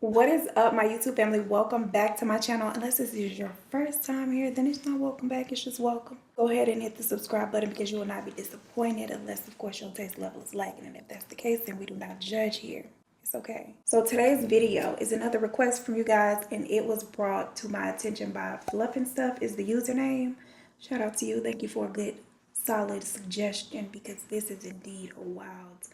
What is up, my YouTube family? Welcome back to my channel. Unless this is your first time here, then it's not welcome back, it's just welcome. Go ahead and hit the subscribe button because you will not be disappointed unless, of course, your taste level is lacking. And if that's the case, then we do not judge here. It's okay. So today's video is another request from you guys, and it was brought to my attention by Fluffin' Stuff is the username. Shout out to you. Thank you for a good, solid suggestion because this is indeed a wild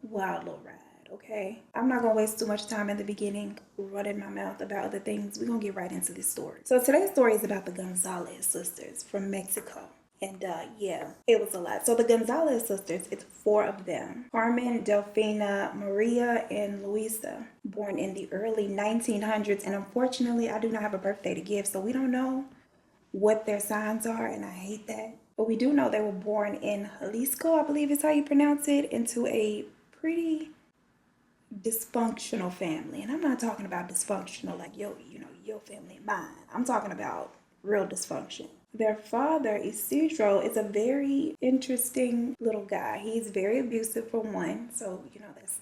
little ride. Okay, I'm not gonna waste too much time in the beginning running my mouth about other things. We're gonna get right into this story. So today's story is about the Gonzalez sisters from Mexico. And yeah, it was a lot. So the Gonzalez sisters, it's 4 of them. Carmen, Delfina, Maria, and Luisa, born in the early 1900s. And unfortunately, I do not have a birthday to give, so we don't know what their signs are, and I hate that. But we do know they were born in Jalisco, I believe is how you pronounce it, into a pretty dysfunctional family. And I'm not talking about dysfunctional like your family and mine. I'm talking about real dysfunction. Their father, Isidro, is a very interesting little guy. He's very abusive for one, so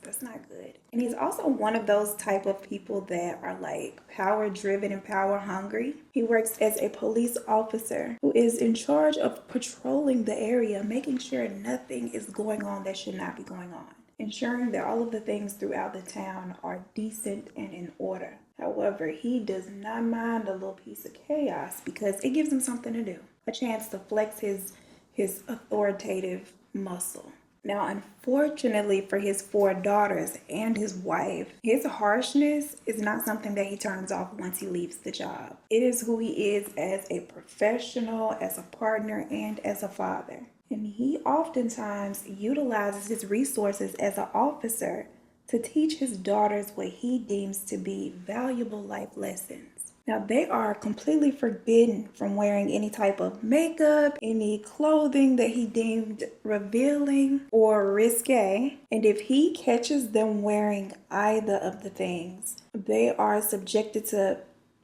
that's not good. And he's also one of those type of people that are like power driven and power hungry. He works as a police officer who is in charge of patrolling the area, making sure nothing is going on that should not be going on, ensuring that all of the things throughout the town are decent and in order. However, he does not mind a little piece of chaos because it gives him something to do, a chance to flex his authoritative muscle. Now, unfortunately for his 4 daughters and his wife, his harshness is not something that he turns off once he leaves the job. It is who he is as a professional, as a partner, and as a father. And he oftentimes utilizes his resources as an officer to teach his daughters what he deems to be valuable life lessons. Now, they are completely forbidden from wearing any type of makeup, any clothing that he deemed revealing or risque. And if he catches them wearing either of the things, they are subjected to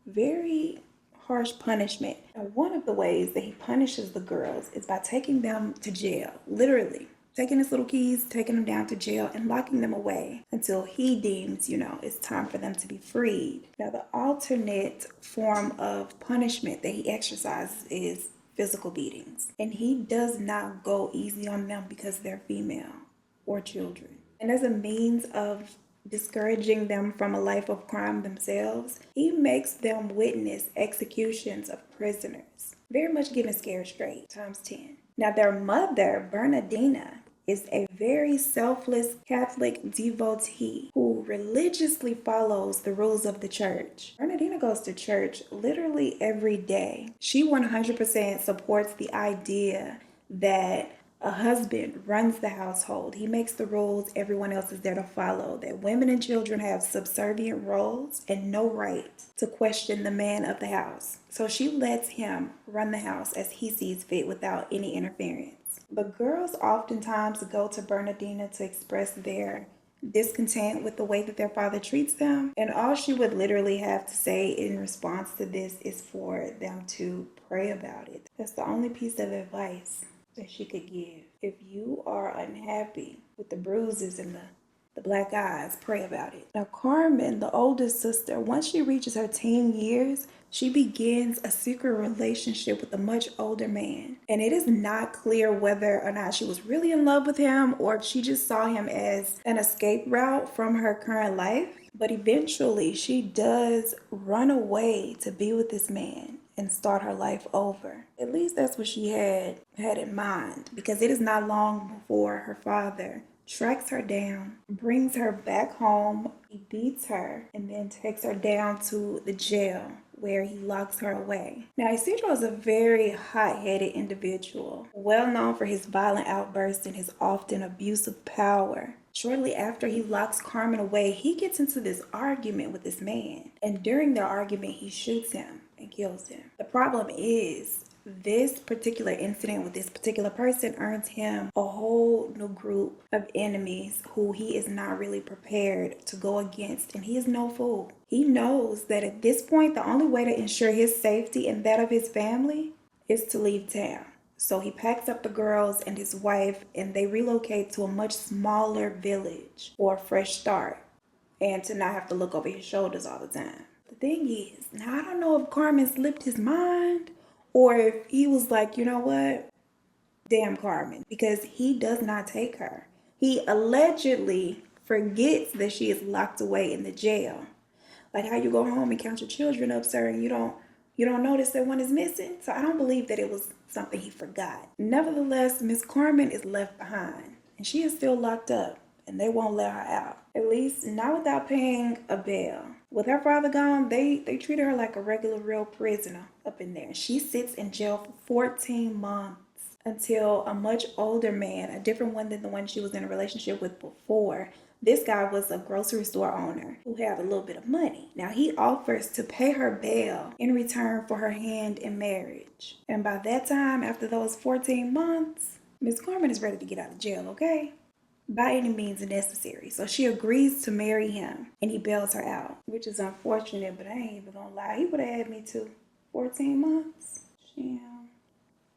very harsh punishment. Now, one of the ways that he punishes the girls is by taking them to jail, literally taking his little keys, taking them down to jail and locking them away until he deems, it's time for them to be freed. Now, the alternate form of punishment that he exercises is physical beatings. And he does not go easy on them because they're female or children. And as a means of discouraging them from a life of crime themselves, he makes them witness executions of prisoners. Very much giving scared straight times 10. Now, their mother, Bernardina, is a very selfless Catholic devotee who religiously follows the rules of the church. Bernardina goes to church literally every day. She 100% supports the idea that a husband runs the household. He makes the rules, everyone else is there to follow. That women and children have subservient roles and no right to question the man of the house. So she lets him run the house as he sees fit without any interference. The girls oftentimes go to Bernardina to express their discontent with the way that their father treats them. And all she would literally have to say in response to this is for them to pray about it. That's the only piece of advice that she could give. If you are unhappy with the bruises and the black eyes, pray about it. Now, Carmen, the oldest sister, once she reaches her teen years, she begins a secret relationship with a much older man. And it is not clear whether or not she was really in love with him or if she just saw him as an escape route from her current life. But eventually she does run away to be with this man and start her life over. At least that's what she had in mind, because it is not long before her father tracks her down, brings her back home, he beats her, and then takes her down to the jail where he locks her away. Now, Isidro is a very hot-headed individual, well known for his violent outbursts and his often abusive power. Shortly after he locks Carmen away, he gets into this argument with this man, and during their argument, he shoots him and kills him. The problem is, this particular incident with this particular person earns him a whole new group of enemies who he is not really prepared to go against, and he is no fool. He knows that at this point, the only way to ensure his safety and that of his family is to leave town. So he packs up the girls and his wife, and they relocate to a much smaller village for a fresh start. and to not have to look over his shoulders all the time. The thing is, now I don't know if Carmen slipped his mind or if he was like, you know what? Damn Carmen, because he does not take her. He allegedly forgets that she is locked away in the jail. Like how you go home and count your children up, sir, and you don't notice that one is missing. So I don't believe that it was something he forgot. Nevertheless, Miss Carmen is left behind, and she is still locked up, and they won't let her out. At least not without paying a bail. With her father gone, they treated her like a regular real prisoner up in there. She sits in jail for 14 months until a much older man, a different one than the one she was in a relationship with before. This guy was a grocery store owner who had a little bit of money. Now he offers to pay her bail in return for her hand in marriage. And by that time, after those 14 months, Miss Carmen is ready to get out of jail, okay? By any means necessary. So she agrees to marry him and he bails her out, which is unfortunate, but I ain't even gonna lie. He would have had me too. 14 months?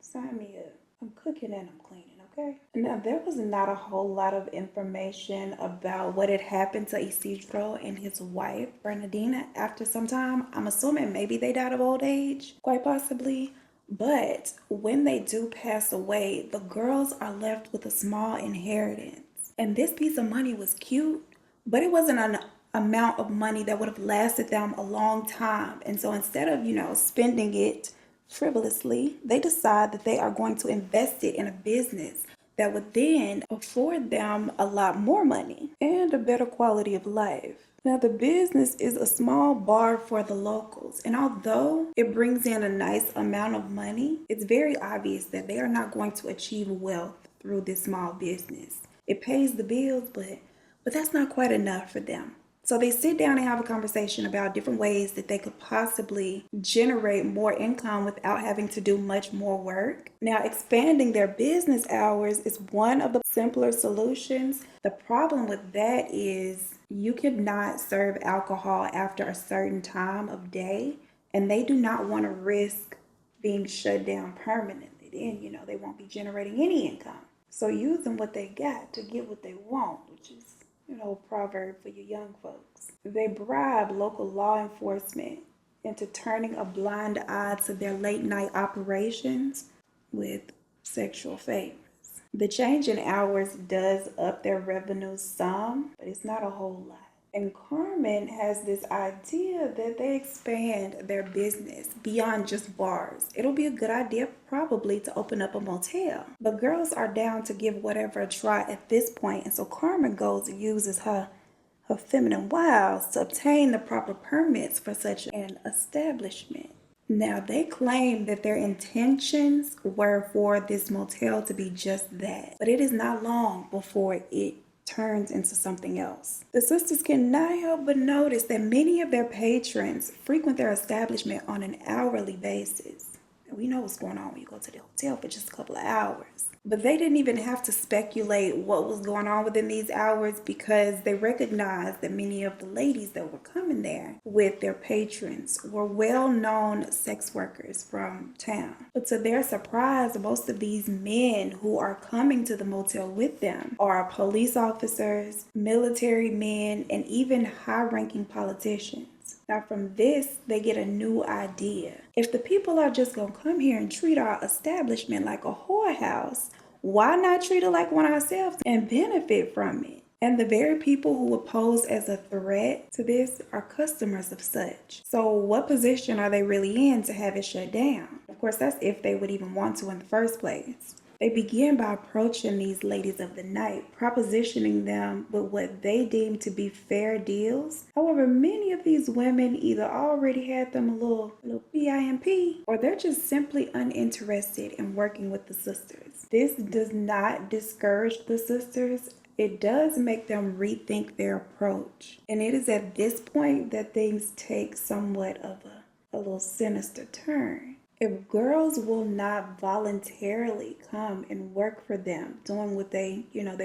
Sign me up. I'm cooking and I'm cleaning, okay? Now, there was not a whole lot of information about what had happened to Isidro and his wife, Bernardina, after some time. I'm assuming maybe they died of old age, quite possibly. But when they do pass away, the girls are left with a small inheritance. And this piece of money was cute, but it wasn't an amount of money that would have lasted them a long time. And so instead of, spending it frivolously, they decide that they are going to invest it in a business that would then afford them a lot more money and a better quality of life. Now, the business is a small bar for the locals, and although it brings in a nice amount of money, it's very obvious that they are not going to achieve wealth through this small business. It pays the bills, but that's not quite enough for them. So they sit down and have a conversation about different ways that they could possibly generate more income without having to do much more work. Now, expanding their business hours is one of the simpler solutions. The problem with that is you cannot serve alcohol after a certain time of day, and they do not want to risk being shut down permanently. Then, they won't be generating any income. So using what they got to get what they want, which is a proverb for you young folks. They bribe local law enforcement into turning a blind eye to their late night operations with sexual favors. The change in hours does up their revenues some, but it's not a whole lot. And Carmen has this idea that they expand their business beyond just bars. It'll be a good idea probably to open up a motel. But girls are down to give whatever a try at this point. And so Carmen goes and uses her feminine wiles to obtain the proper permits for such an establishment. Now, they claim that their intentions were for this motel to be just that. But it is not long before it turns into something else. The sisters cannot help but notice that many of their patrons frequent their establishment on an hourly basis. And we know what's going on when you go to the hotel for just a couple of hours. But they didn't even have to speculate what was going on within these hours because they recognized that many of the ladies that were coming there with their patrons were well-known sex workers from town. But to their surprise, most of these men who are coming to the motel with them are police officers, military men, and even high-ranking politicians. Now from this, they get a new idea. If the people are just going to come here and treat our establishment like a whorehouse, why not treat it like one ourselves and benefit from it? And the very people who would pose as a threat to this are customers of such. So what position are they really in to have it shut down? Of course, that's if they would even want to in the first place. They begin by approaching these ladies of the night, propositioning them with what they deem to be fair deals. However, many of these women either already had them a little PIMP, or they're just simply uninterested in working with the sisters. This does not discourage the sisters. It does make them rethink their approach. And it is at this point that things take somewhat of a little sinister turn. If girls will not voluntarily come and work for them, doing what they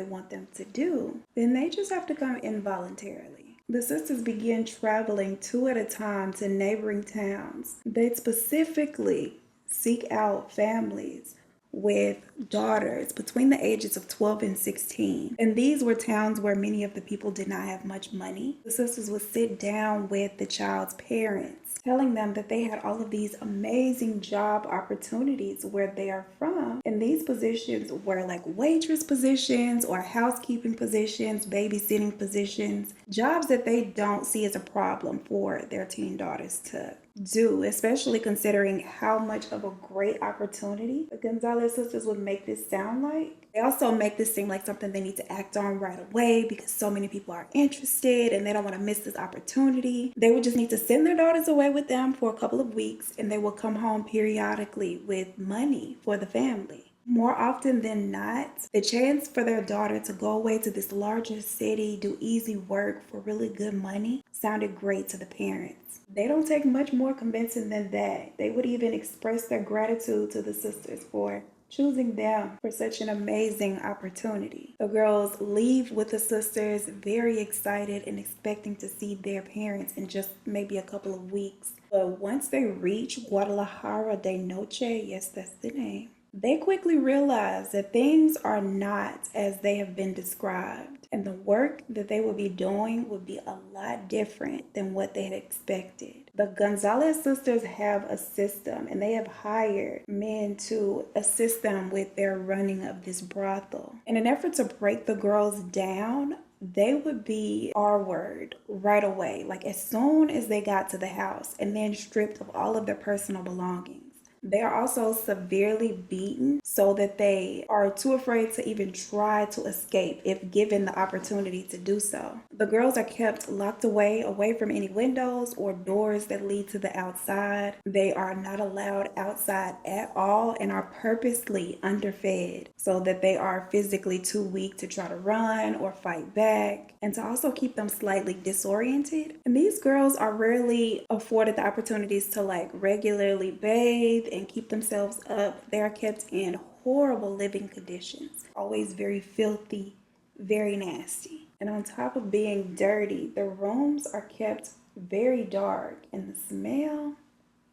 want them to do, then they just have to come involuntarily. The sisters begin traveling 2 at a time to neighboring towns. They specifically seek out families with daughters between the ages of 12 and 16. And these were towns where many of the people did not have much money. The sisters would sit down with the child's parents, telling them that they had all of these amazing job opportunities where they are from. And these positions were like waitress positions or housekeeping positions, babysitting positions, jobs that they don't see as a problem for their teen daughters to do, especially considering how much of a great opportunity the Gonzalez sisters would make this sound like. They also make this seem like something they need to act on right away because so many people are interested and they don't want to miss this opportunity. They would just need to send their daughters away with them for a couple of weeks and they will come home periodically with money for the family. More often than not, the chance for their daughter to go away to this larger city, do easy work for really good money, sounded great to the parents. They don't take much more convincing than that. They would even express their gratitude to the sisters for choosing them for such an amazing opportunity. The girls leave with the sisters very excited and expecting to see their parents in just maybe a couple of weeks. But once they reach Guadalajara de Noche, yes, that's the name, they quickly realize that things are not as they have been described, and the work that they will be doing would be a lot different than what they had expected. The Gonzalez sisters have a system, and they have hired men to assist them with their running of this brothel. In an effort to break the girls down, they would be R-word right away, like as soon as they got to the house, and then stripped of all of their personal belongings. They are also severely beaten so that they are too afraid to even try to escape if given the opportunity to do so. The girls are kept locked away from any windows or doors that lead to the outside. They are not allowed outside at all and are purposely underfed so that they are physically too weak to try to run or fight back, and to also keep them slightly disoriented. And these girls are rarely afforded the opportunities to like regularly bathe and keep themselves up. They are kept in horrible living conditions, always very filthy, very nasty. And on top of being dirty, the rooms are kept very dark and the smell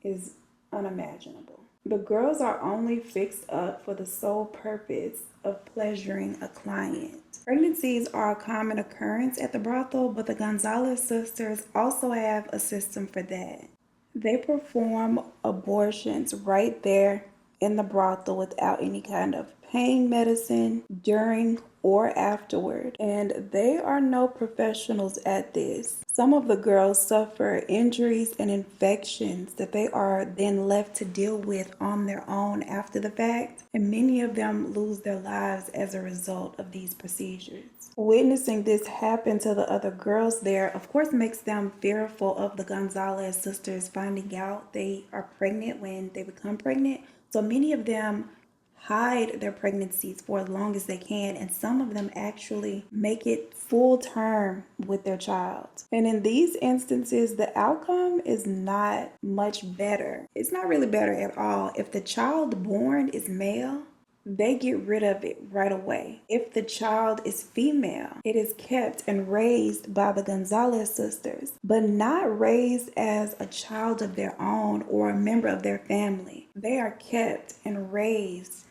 is unimaginable. The girls are only fixed up for the sole purpose of pleasuring a client. Pregnancies are a common occurrence at the brothel, but the Gonzalez sisters also have a system for that. They perform abortions right there in the brothel without any kind of pain medicine during or afterward, and they are no professionals at this. Some of the girls suffer injuries and infections that they are then left to deal with on their own after the fact, and many of them lose their lives as a result of these procedures. Witnessing this happen to the other girls there, of course, makes them fearful of the Gonzalez sisters finding out they are pregnant when they become pregnant. So many of them hide their pregnancies for as long as they can, and some of them actually make it full term with their child. And in these instances, the outcome is not much better. It's not really better at all. If the child born is male, they get rid of it right away. If the child is female, it is kept and raised by the Gonzalez sisters, but not raised as a child of their own or a member of their family. They are kept and raised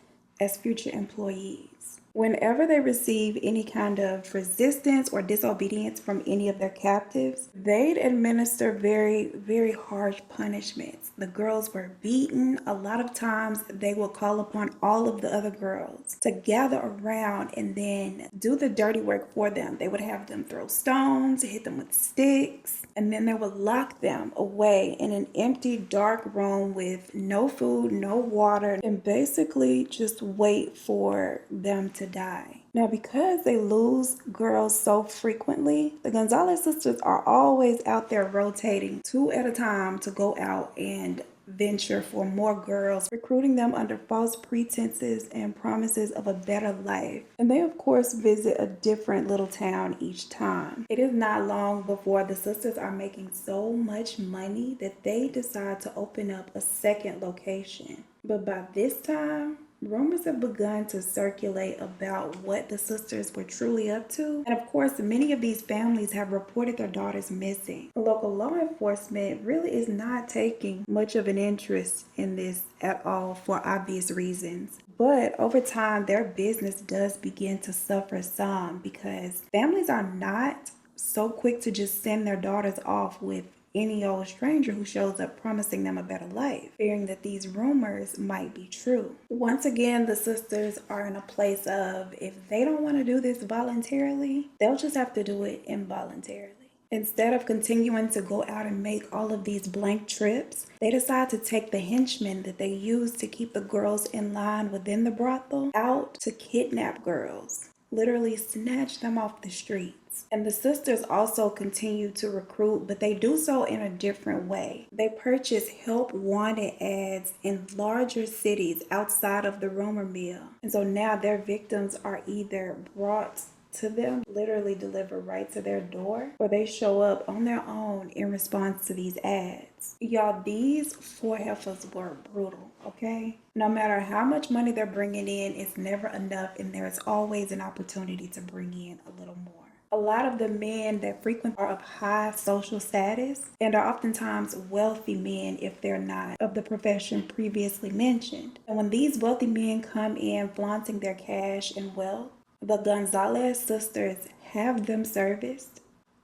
as future employees. Whenever they receive any kind of resistance or disobedience from any of their captives, they'd administer very, very harsh punishments. The girls were beaten. A lot of times they will call upon all of the other girls to gather around and then do the dirty work for them. They would have them throw stones, hit them with sticks, and then they would lock them away in an empty, dark room with no food, no water, and basically just wait for them to die. Now, because they lose girls so frequently, the Gonzalez sisters are always out there rotating 2 at a time to go out and venture for more girls, recruiting them under false pretenses and promises of a better life. And they, of course, visit a different little town each time. It is not long before the sisters are making so much money that they decide to open up a second location. But by this time, rumors have begun to circulate about what the sisters were truly up to. And of course, many of these families have reported their daughters missing. Local law enforcement really is not taking much of an interest in this at all for obvious reasons. But over time, their business does begin to suffer some because families are not so quick to just send their daughters off with any old stranger who shows up promising them a better life, fearing that these rumors might be true. Once again, the sisters are in a place of if they don't want to do this voluntarily, they'll just have to do it involuntarily. Instead of continuing to go out and make all of these blank trips, they decide to take the henchmen that they use to keep the girls in line within the brothel out to kidnap girls, literally snatch them off the streets. And the sisters also continue to recruit, but they do so in a different way. They purchase help wanted ads in larger cities outside of the rumor mill. And so now their victims are either brought to them, literally delivered right to their door, or they show up on their own in response to these ads. Y'all, these four heifers were brutal, okay? No matter how much money they're bringing in, it's never enough, and there's always an opportunity to bring in a little more. A lot of the men that frequent are of high social status and are oftentimes wealthy men if they're not of the profession previously mentioned. And when these wealthy men come in flaunting their cash and wealth, the Gonzalez sisters have them serviced.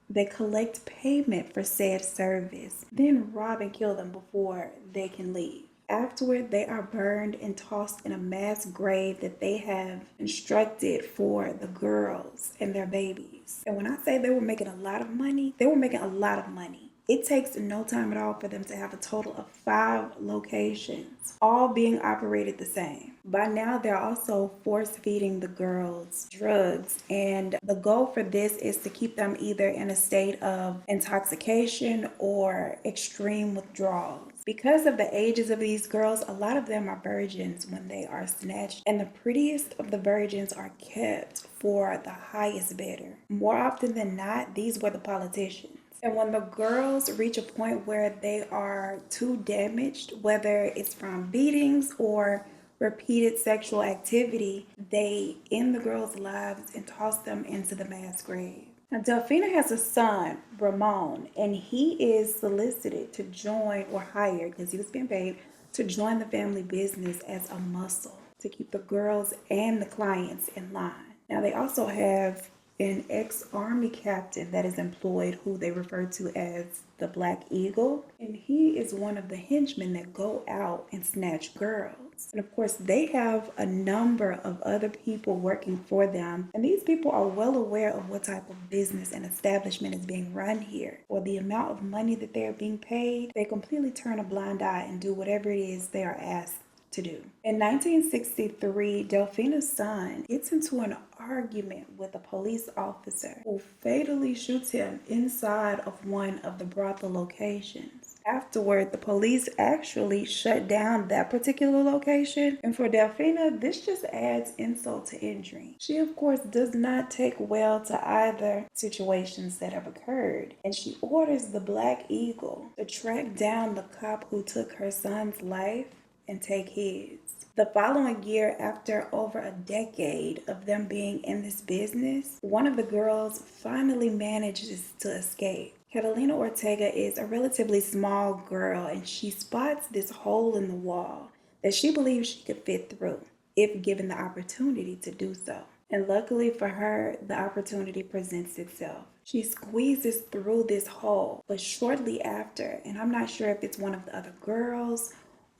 They collect payment for said service, then rob and kill them before they can leave. Afterward, they are burned and tossed in a mass grave that they have constructed for the girls and their babies. And when I say they were making a lot of money, they were making a lot of money. It takes no time at all for them to have a total of 5 locations, all being operated the same. By now, they're also force feeding the girls drugs, and the goal for this is to keep them either in a state of intoxication or extreme withdrawals. Because of the ages of these girls, a lot of them are virgins when they are snatched, and the prettiest of the virgins are kept for the highest bidder. More often than not, these were the politicians. And when the girls reach a point where they are too damaged, whether it's from beatings or repeated sexual activity, they end the girls' lives and toss them into the mass grave. Now, Delphina has a son, Ramon, and he is solicited to join or hired, because he was being paid, to join the family business as a muscle to keep the girls and the clients in line. Now, they also have an ex-army captain that is employed who they refer to as the Black Eagle, and he is one of the henchmen that go out and snatch girls. And of course, they have a number of other people working for them, and these people are well aware of what type of business and establishment is being run here. For the amount of money that they are being paid, they completely turn a blind eye and do whatever it is they are asked to do. In 1963, Delphina's son gets into an argument with a police officer who fatally shoots him inside of one of the brothel locations. Afterward, the police actually shut down that particular location, and for Delphina, this just adds insult to injury. She, of course, does not take well to either situations that have occurred, and she orders the Black Eagle to track down the cop who took her son's life and take his. The following year, after over a decade of them being in this business, one of the girls finally manages to escape. Catalina Ortega is a relatively small girl, and she spots this hole in the wall that she believes she could fit through if given the opportunity to do so. And luckily for her, the opportunity presents itself. She squeezes through this hole, but shortly after, and I'm not sure if it's one of the other girls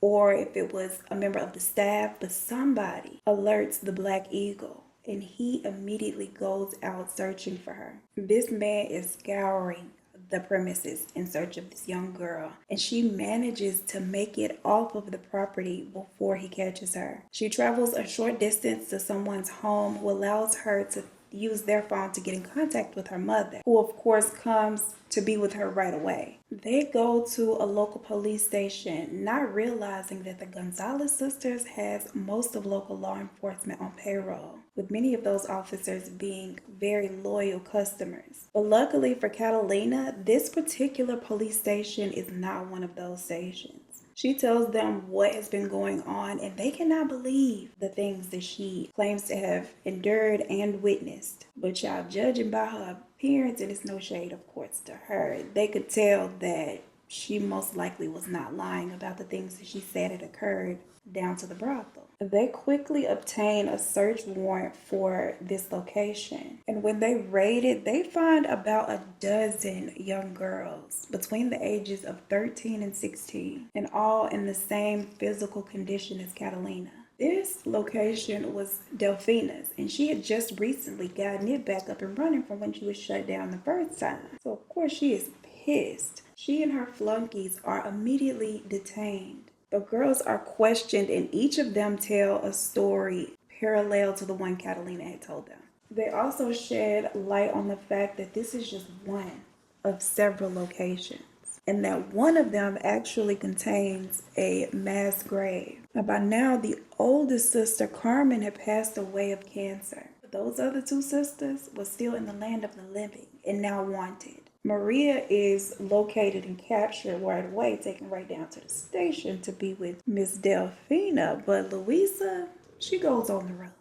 or if it was a member of the staff, but somebody alerts the Black Eagle, and he immediately goes out searching for her. This man is scouring the premises in search of this young girl, and she manages to make it off of the property before he catches her. She travels a short distance to someone's home who allows her to use their phone to get in contact with her mother, who of course comes to be with her right away. They go to a local police station, not realizing that the Gonzalez sisters has most of local law enforcement on payroll, with many of those officers being very loyal customers. But luckily for Catalina, this particular police station is not one of those stations. She tells them what has been going on, and they cannot believe the things that she claims to have endured and witnessed. But y'all, judging by her appearance, and it's no shade, of course, to her, they could tell that she most likely was not lying about the things that she said had occurred down to the brothel. They quickly obtain a search warrant for this location. And when they raid it, they find about a dozen young girls between the ages of 13 and 16, and all in the same physical condition as Catalina. This location was Delfina's, and she had just recently gotten it back up and running from when she was shut down the first time. So of course she is pissed. She and her flunkies are immediately detained. The girls are questioned, and each of them tell a story parallel to the one Catalina had told them. They also shed light on the fact that this is just one of several locations, and that one of them actually contains a mass grave. Now, by now, the oldest sister, Carmen, had passed away of cancer. But those other two sisters were still in the land of the living and now wanted. Maria is located and captured right away, taken right down to the station to be with Miss Delfina. But Louisa, she goes on the run.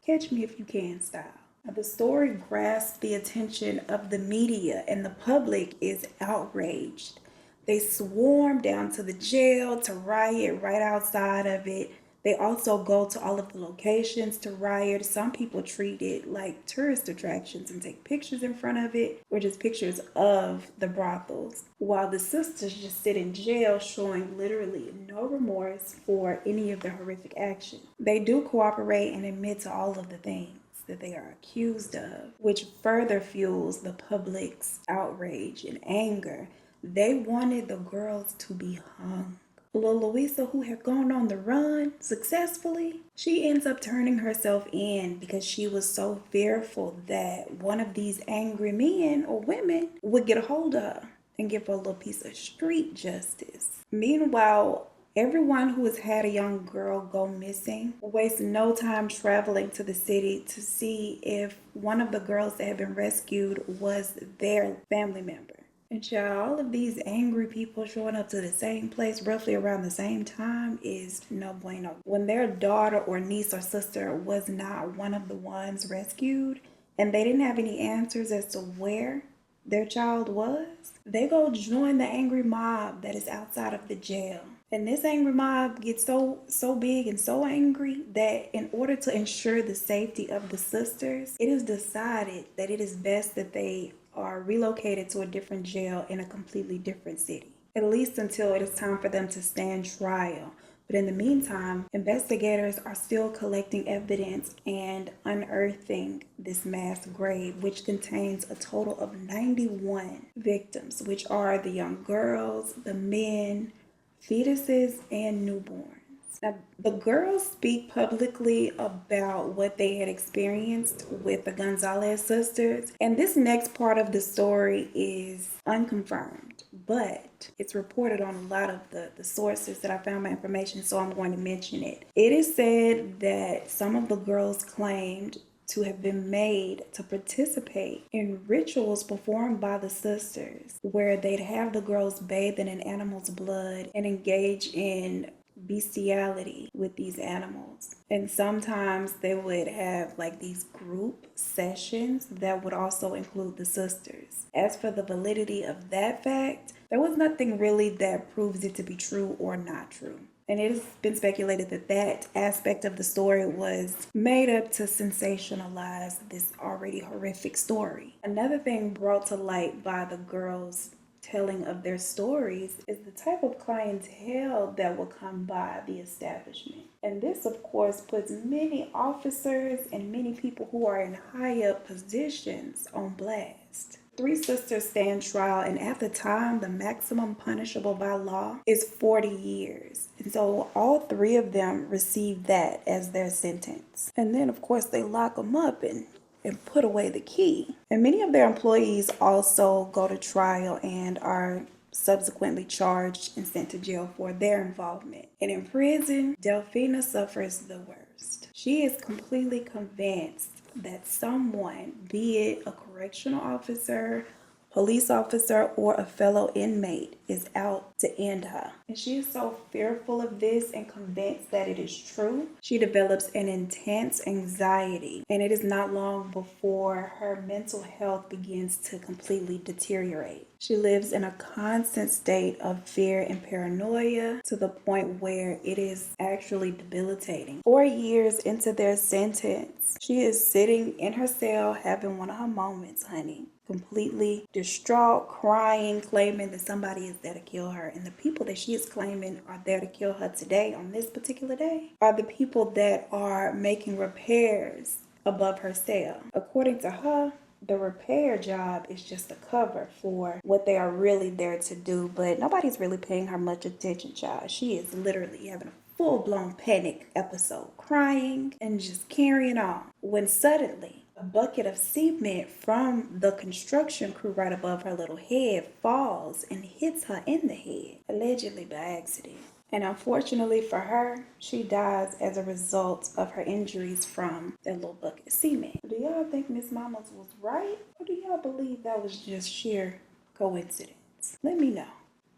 Catch me if you can style. Now, the story grasps the attention of the media, and the public is outraged. They swarm down to the jail to riot right outside of it. They also go to all of the locations to riot. Some people treat it like tourist attractions and take pictures in front of it, or just pictures of the brothels, while the sisters just sit in jail showing literally no remorse for any of the horrific action. They do cooperate and admit to all of the things that they are accused of, which further fuels the public's outrage and anger. They wanted the girls to be hung. Little Louisa, who had gone on the run successfully, she ends up turning herself in because she was so fearful that one of these angry men or women would get a hold of her and give her a little piece of street justice. Meanwhile, everyone who has had a young girl go missing wastes no time traveling to the city to see if one of the girls that had been rescued was their family member. And child, all of these angry people showing up to the same place roughly around the same time is no bueno. When their daughter or niece or sister was not one of the ones rescued, and they didn't have any answers as to where their child was, they go join the angry mob that is outside of the jail. And this angry mob gets so big and so angry that in order to ensure the safety of the sisters, it is decided that it is best that they are relocated to a different jail in a completely different city, at least until it is time for them to stand trial. But in the meantime, investigators are still collecting evidence and unearthing this mass grave, which contains a total of 91 victims, which are the young girls, the men, fetuses, and newborns. Now, the girls speak publicly about what they had experienced with the Gonzalez sisters, and this next part of the story is unconfirmed, but it's reported on a lot of the sources that I found my information, so I'm going to mention it. It is said that some of the girls claimed to have been made to participate in rituals performed by the sisters, where they'd have the girls bathe in an animal's blood and engage in bestiality with these animals. And sometimes they would have like these group sessions that would also include the sisters. As for the validity of that fact, there was nothing really that proves it to be true or not true. And it has been speculated that that aspect of the story was made up to sensationalize this already horrific story. Another thing brought to light by the girls telling of their stories is the type of clientele that will come by the establishment. And this, of course, puts many officers and many people who are in high up positions on blast. 3 sisters stand trial, and at the time, the maximum punishable by law is 40 years. And so all 3 of them receive that as their sentence. And then, of course, they lock them up and put away the key. And many of their employees also go to trial and are subsequently charged and sent to jail for their involvement. And in prison, Delfina suffers the worst. She is completely convinced that someone, be it a correctional officer police officer or a fellow inmate is out to end her. And she is so fearful of this and convinced that it is true. She develops an intense anxiety, and it is not long before her mental health begins to completely deteriorate. She lives in a constant state of fear and paranoia to the point where it is actually debilitating. 4 years into their sentence, she is sitting in her cell having one of her moments, honey. Completely distraught, crying, claiming that somebody is there to kill her. And the people that she is claiming are there to kill her today, on this particular day, are the people that are making repairs above her cell. According to her, the repair job is just a cover for what they are really there to do, but nobody's really paying her much attention, child. She is literally having a full-blown panic episode, crying and just carrying on, when suddenly a bucket of cement from the construction crew right above her little head falls and hits her in the head, allegedly by accident. And unfortunately for her, she dies as a result of her injuries from that little bucket of cement. Do y'all think Miss Mamas was right? Or do y'all believe that was just sheer coincidence? Let me know.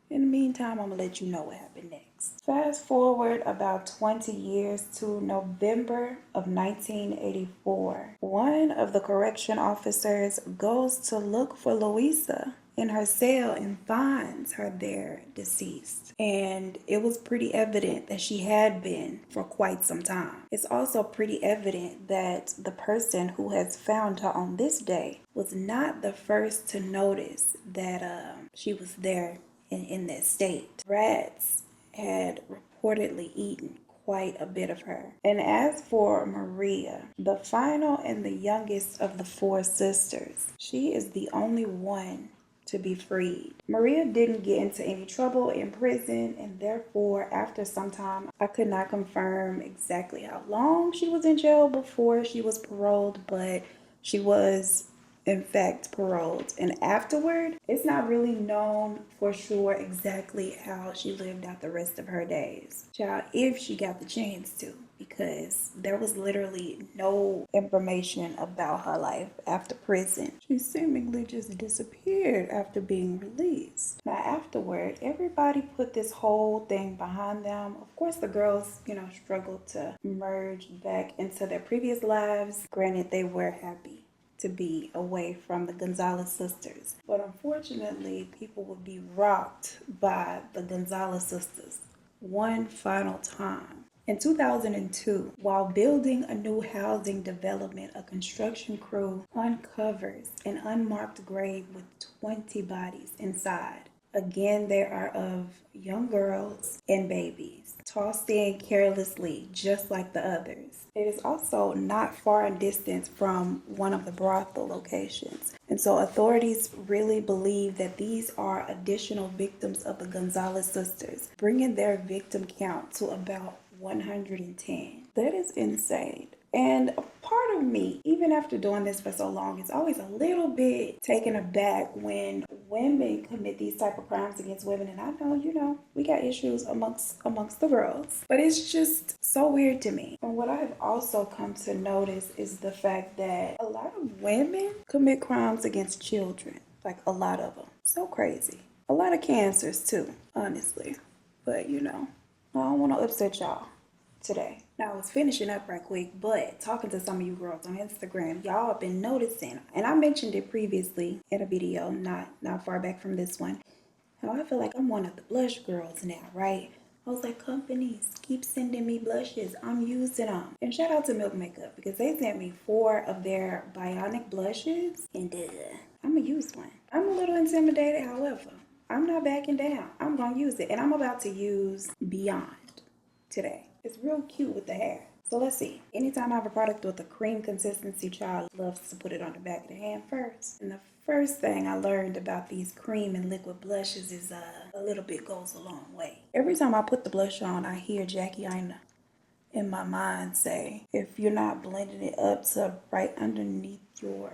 In the meantime, I'm going to let you know what happened next. Fast forward about 20 years to November of 1984. One of the correction officers goes to look for Louisa in her cell and finds her there deceased. And it was pretty evident that she had been for quite some time. It's also pretty evident that the person who has found her on this day was not the first to notice that she was there in that state. Rats had reportedly eaten quite a bit of her. And as for Maria, the final and the youngest of the 4 sisters, she is the only one to be freed. Maria didn't get into any trouble in prison, and therefore after some time, I could not confirm exactly how long she was in jail before she was paroled, but she was in fact paroled. And afterward, it's not really known for sure exactly how she lived out the rest of her days. Child, if she got the chance to, because there was literally no information about her life after prison. She seemingly just disappeared after being released. Now afterward, everybody put this whole thing behind them. Of course, the girls, struggled to merge back into their previous lives. Granted, they were happy to be away from the Gonzalez sisters. But unfortunately, people would be rocked by the Gonzalez sisters one final time. In 2002, while building a new housing development, a construction crew uncovers an unmarked grave with 20 bodies inside. Again, they are of young girls and babies, tossed in carelessly, just like the others. It is also not far in distance from one of the brothel locations. And so authorities really believe that these are additional victims of the Gonzalez sisters, bringing their victim count to about 110. That is insane. And a part of me, even after doing this for so long, is always a little bit taken aback when women commit these type of crimes against women. And I know, we got issues amongst the girls, but it's just so weird to me. And what I have also come to notice is the fact that a lot of women commit crimes against children, like a lot of them. So crazy. A lot of cancers too, honestly. But I don't want to upset y'all today. Now, I was finishing up right quick, but talking to some of you girls on Instagram, y'all have been noticing, and I mentioned it previously in a video, not far back from this one, how I feel like I'm one of the blush girls now, right? I was like, companies, keep sending me blushes. I'm using them. And shout out to Milk Makeup, because they sent me 4 of their bionic blushes, and I'm going to use one. I'm a little intimidated, however, I'm not backing down. I'm going to use it, and I'm about to use Beyond today. It's real cute with the hair. So let's see. Anytime I have a product with a cream consistency, child loves to put it on the back of the hand first. And the first thing I learned about these cream and liquid blushes is a little bit goes a long way. Every time I put the blush on, I hear Jackie Aina in my mind say, if you're not blending it up to right underneath your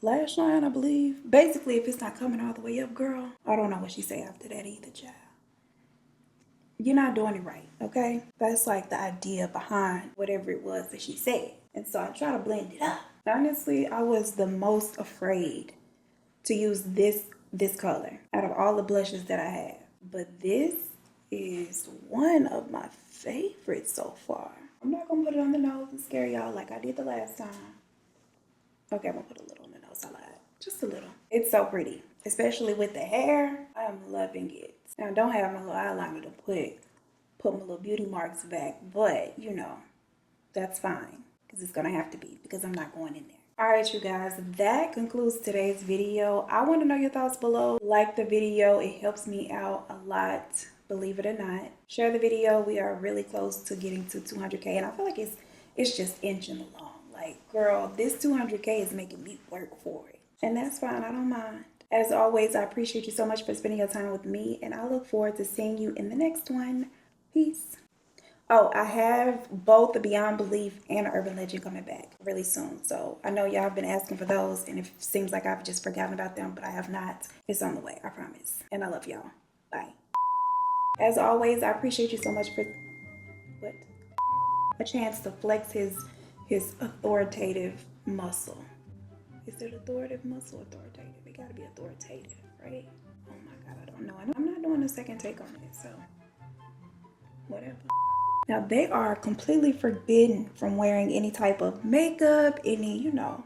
lash line, I believe. Basically, if it's not coming all the way up, girl, I don't know what she say after that either, child. You're not doing it right, okay? That's like the idea behind whatever it was that she said. And so I try to blend it up. Honestly, I was the most afraid to use this color out of all the blushes that I have. But this is one of my favorites so far. I'm not gonna put it on the nose and scare y'all like I did the last time. Okay, I'm gonna put a little on the nose. I lied. Just a little. It's so pretty, especially with the hair. I am loving it. Now, I don't have my little eyeliner to put my little beauty marks back, but you know, that's fine because it's gonna have to be because I'm not going in there. All right, you guys, that concludes today's video. I want to know your thoughts below. Like the video, it helps me out a lot, believe it or not. Share the video. We are really close to getting to 200K, and I feel like it's just inching along. Like, girl, this 200K is making me work for it, and that's fine. I don't mind. As always, I appreciate you so much for spending your time with me, and I look forward to seeing you in the next one. Peace. Oh, I have both the Beyond Belief and Urban Legend coming back really soon. So I know y'all have been asking for those, and it seems like I've just forgotten about them, but I have not. It's on the way, I promise. And I love y'all. Bye. As always, I appreciate you so much for a chance to flex his authoritative muscle. Is it authoritative muscle? Authoritative. It gotta be authoritative, right? Oh my God, I don't know. And I'm not doing a second take on it, so whatever. Now, they are completely forbidden from wearing any type of makeup, any, you know,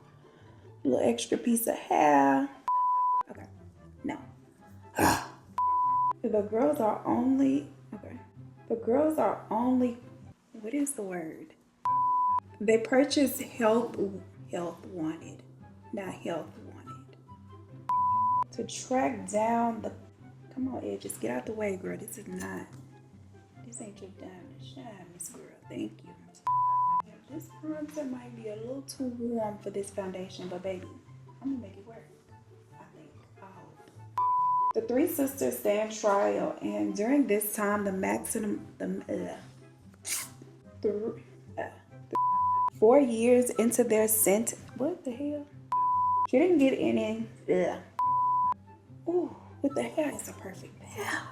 little extra piece of hair. Okay, no. The girls are only, what is the word? They purchase health wanted, not health wanted. To track down the, come on, Ed, just get out the way, girl. This ain't your time to shine, Miss Girl. Thank you. Yeah, this bronzer might be a little too warm for this foundation, but baby, I'm gonna make it work. I think. I hope. The three sisters stand trial, and during this time, the maximum, 4 years into their sentence. What the hell? She didn't get any. Ooh, with the hair, it's a perfect hair.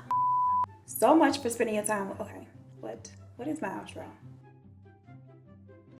So much for spending your time with, okay, what is my outro?